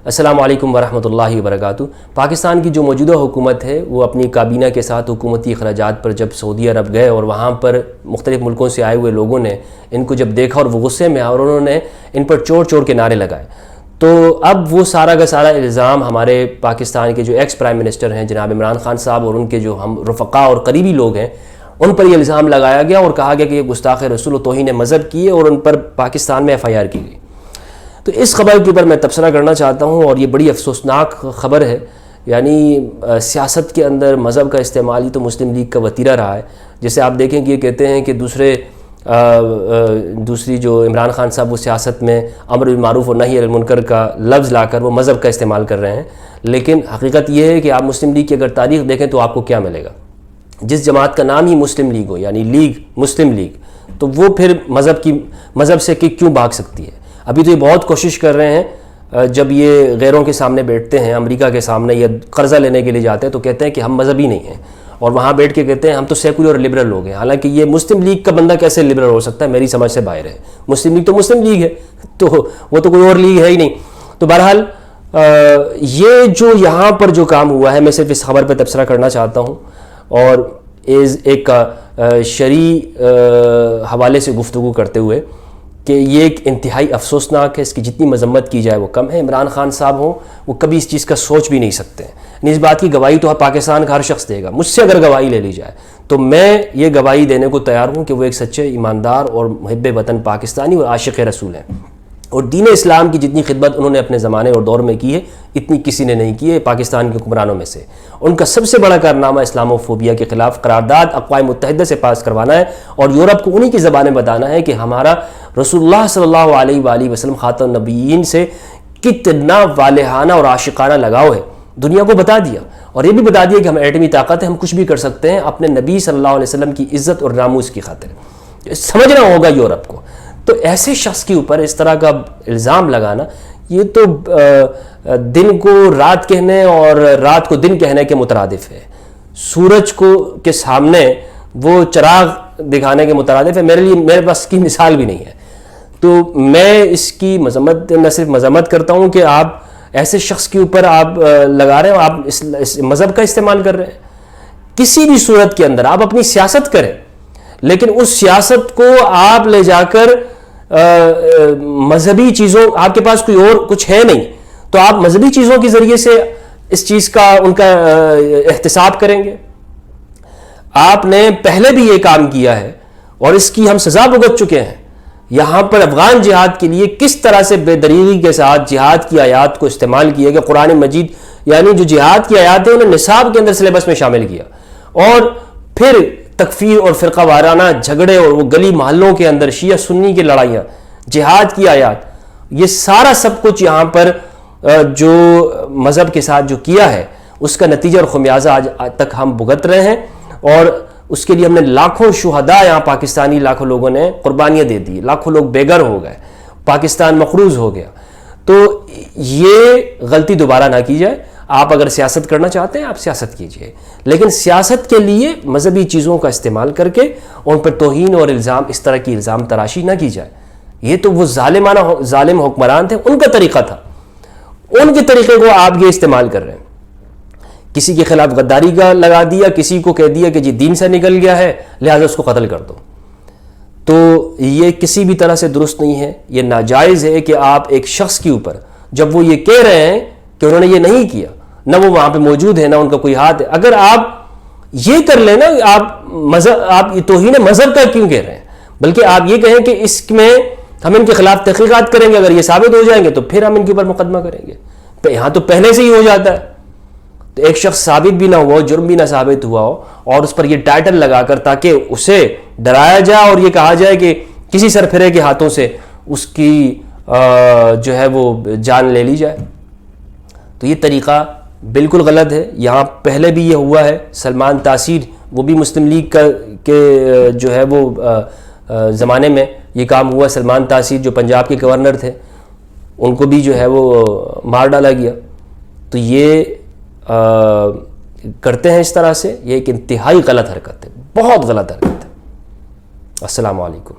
السلام علیکم ورحمۃ اللہ وبرکاتہ۔ پاکستان کی جو موجودہ حکومت ہے وہ اپنی کابینہ کے ساتھ حکومتی اخراجات پر جب سعودی عرب گئے اور وہاں پر مختلف ملکوں سے آئے ہوئے لوگوں نے ان کو جب دیکھا اور وہ غصے میں اور انہوں نے ان پر چور چور کے نعرے لگائے، تو اب وہ سارا کا سارا الزام ہمارے پاکستان کے جو ایکس پرائم منسٹر ہیں جناب عمران خان صاحب اور ان کے جو ہم رفقا اور قریبی لوگ ہیں ان پر یہ الزام لگایا گیا اور کہا گیا کہ یہ گستاخ رسول و توہین مذہب کی ہے اور ان پر پاکستان میں FIR کی گئی۔ تو اس خبر کے اوپر میں تبصرہ کرنا چاہتا ہوں اور یہ بڑی افسوسناک خبر ہے۔ یعنی سیاست کے اندر مذہب کا استعمال ہی تو مسلم لیگ کا وتیرہ رہا ہے۔ جیسے آپ دیکھیں کہ یہ کہتے ہیں کہ دوسری جو عمران خان صاحب وہ سیاست میں امر بالمعروف اور نہی عن المنکر کا لفظ لا کر وہ مذہب کا استعمال کر رہے ہیں، لیکن حقیقت یہ ہے کہ آپ مسلم لیگ کی اگر تاریخ دیکھیں تو آپ کو کیا ملے گا؟ جس جماعت کا نام ہی مسلم لیگ ہو، یعنی لیگ مسلم لیگ، تو وہ پھر مذہب سے کیوں بھاگ سکتی ہے؟ ابھی تو یہ بہت کوشش کر رہے ہیں، جب یہ غیروں کے سامنے بیٹھتے ہیں، امریکہ کے سامنے یا قرضہ لینے کے لیے جاتے ہیں تو کہتے ہیں کہ ہم مذہبی نہیں ہیں، اور وہاں بیٹھ کے کہتے ہیں ہم تو سیکولر اور لبرل لوگ ہیں۔ حالانکہ یہ مسلم لیگ کا بندہ کیسے لبرل ہو سکتا ہے؟ میری سمجھ سے باہر ہے۔ مسلم لیگ تو مسلم لیگ ہے، تو وہ تو کوئی اور لیگ ہے ہی نہیں۔ تو بہرحال یہ جو یہاں پر جو کام ہوا ہے، میں صرف اس خبر پہ تبصرہ کرنا چاہتا ہوں اور ایک شرعی حوالے سے گفتگو کرتے ہوئے کہ یہ ایک انتہائی افسوسناک ہے، اس کی جتنی مذمت کی جائے وہ کم ہے۔ عمران خان صاحب ہوں وہ کبھی اس چیز کا سوچ بھی نہیں سکتے ہیں۔ اس بات کی گواہی تو پاکستان کا ہر شخص دے گا۔ مجھ سے اگر گواہی لے لی جائے تو میں یہ گواہی دینے کو تیار ہوں کہ وہ ایک سچے ایماندار اور محب وطن پاکستانی اور عاشق رسول ہیں، اور دین اسلام کی جتنی خدمت انہوں نے اپنے زمانے اور دور میں کی ہے اتنی کسی نے نہیں کی ہے پاکستان کے حکمرانوں میں سے۔ ان کا سب سے بڑا کارنامہ اسلام و فوبیا کے خلاف قرارداد اقوام متحدہ سے پاس کروانا ہے اور یورپ کو انہی کی زبانیں بتانا ہے کہ ہمارا رسول اللہ صلی اللہ علیہ وآلہ وسلم خاتم النبیین سے کتنا والہانہ اور عاشقانہ لگاؤ ہے، دنیا کو بتا دیا، اور یہ بھی بتا دیا کہ ہم ایٹمی طاقت ہے، ہم کچھ بھی کر سکتے ہیں اپنے نبی صلی اللہ علیہ وسلم کی عزت اور ناموس کی خاطر۔ سمجھنا ہوگا یورپ کو۔ تو ایسے شخص کے اوپر اس طرح کا الزام لگانا، یہ تو دن کو رات کہنے اور رات کو دن کہنے کے مترادف ہے۔ سورج کے سامنے وہ چراغ دکھانے کے مترادف ہے۔ میرے پاس کی مثال بھی نہیں ہے۔ تو میں اس کی مذمت، نہ صرف مذمت کرتا ہوں کہ آپ ایسے شخص کے اوپر آپ لگا رہے ہیں، آپ اس مذہب کا استعمال کر رہے ہیں۔ کسی بھی صورت کے اندر آپ اپنی سیاست کریں، لیکن اس سیاست کو آپ لے جا کر مذہبی چیزوں، آپ کے پاس کوئی اور کچھ ہے نہیں تو آپ مذہبی چیزوں کے ذریعے سے اس چیز کا ان کا احتساب کریں گے۔ آپ نے پہلے بھی یہ کام کیا ہے اور اس کی ہم سزا بھگت چکے ہیں۔ یہاں پر افغان جہاد کے لیے کس طرح سے بے دریغی کے ساتھ جہاد کی آیات کو استعمال کیا گیا، قرآن مجید یعنی جو جہاد کی آیات ہیں انہیں نصاب کے اندر سلیبس میں شامل کیا، اور پھر تکفیر اور فرقہ وارانہ جھگڑے اور وہ گلی محلوں کے اندر شیعہ سنی کی لڑائیاں، جہاد کی آیات، یہ سارا سب کچھ یہاں پر جو مذہب کے ساتھ جو کیا ہے اس کا نتیجہ اور خمیازہ آج تک ہم بھگت رہے ہیں، اور اس کے لیے ہم نے لاکھوں شہداء یہاں پاکستانی لاکھوں لوگوں نے قربانیاں دے دی، لاکھوں لوگ بے گھر ہو گئے، پاکستان مقروض ہو گیا۔ تو یہ غلطی دوبارہ نہ کی جائے۔ آپ اگر سیاست کرنا چاہتے ہیں آپ سیاست کیجئے، لیکن سیاست کے لیے مذہبی چیزوں کا استعمال کر کے ان پر توہین اور الزام، اس طرح کی الزام تراشی نہ کی جائے۔ یہ تو وہ ظالم حکمران تھے، ان کا طریقہ تھا، ان کے طریقے کو آپ یہ استعمال کر رہے ہیں۔ کسی کے خلاف غداری کا لگا دیا، کسی کو کہہ دیا کہ جی دین سے نکل گیا ہے لہذا اس کو قتل کر دو۔ تو یہ کسی بھی طرح سے درست نہیں ہے۔ یہ ناجائز ہے کہ آپ ایک شخص کے اوپر، جب وہ یہ کہہ رہے ہیں کہ انہوں نے یہ نہیں کیا، نہ وہ وہاں پہ موجود ہے، نہ ان کا کوئی ہاتھ ہے، اگر آپ یہ کر لیں نا، آپ یہ توہین مذہب کا کیوں کہہ رہے ہیں؟ بلکہ آپ یہ کہیں کہ اس میں ہم ان کے خلاف تحقیقات کریں گے، اگر یہ ثابت ہو جائیں گے تو پھر ہم ان کے اوپر مقدمہ کریں گے۔ یہاں تو پہلے سے ہی ہو جاتا ہے، تو ایک شخص ثابت بھی نہ ہوا ہو، جرم بھی نہ ثابت ہوا ہو، اور اس پر یہ ٹائٹل لگا کر تاکہ اسے ڈرایا جائے اور یہ کہا جائے کہ کسی سرفرے کے ہاتھوں سے اس کی جو ہے وہ جان لے لی جائے، تو یہ طریقہ بالکل غلط ہے۔ یہاں پہلے بھی یہ ہوا ہے۔ سلمان تاثیر، وہ بھی مسلم لیگ کے جو ہے وہ زمانے میں یہ کام ہوا۔ سلمان تاثیر جو پنجاب کے گورنر تھے، ان کو بھی جو ہے وہ مار ڈالا گیا۔ تو یہ کرتے ہیں اس طرح سے، یہ ایک انتہائی غلط حرکت ہے، بہت غلط حرکت ہے۔ السلام علیکم۔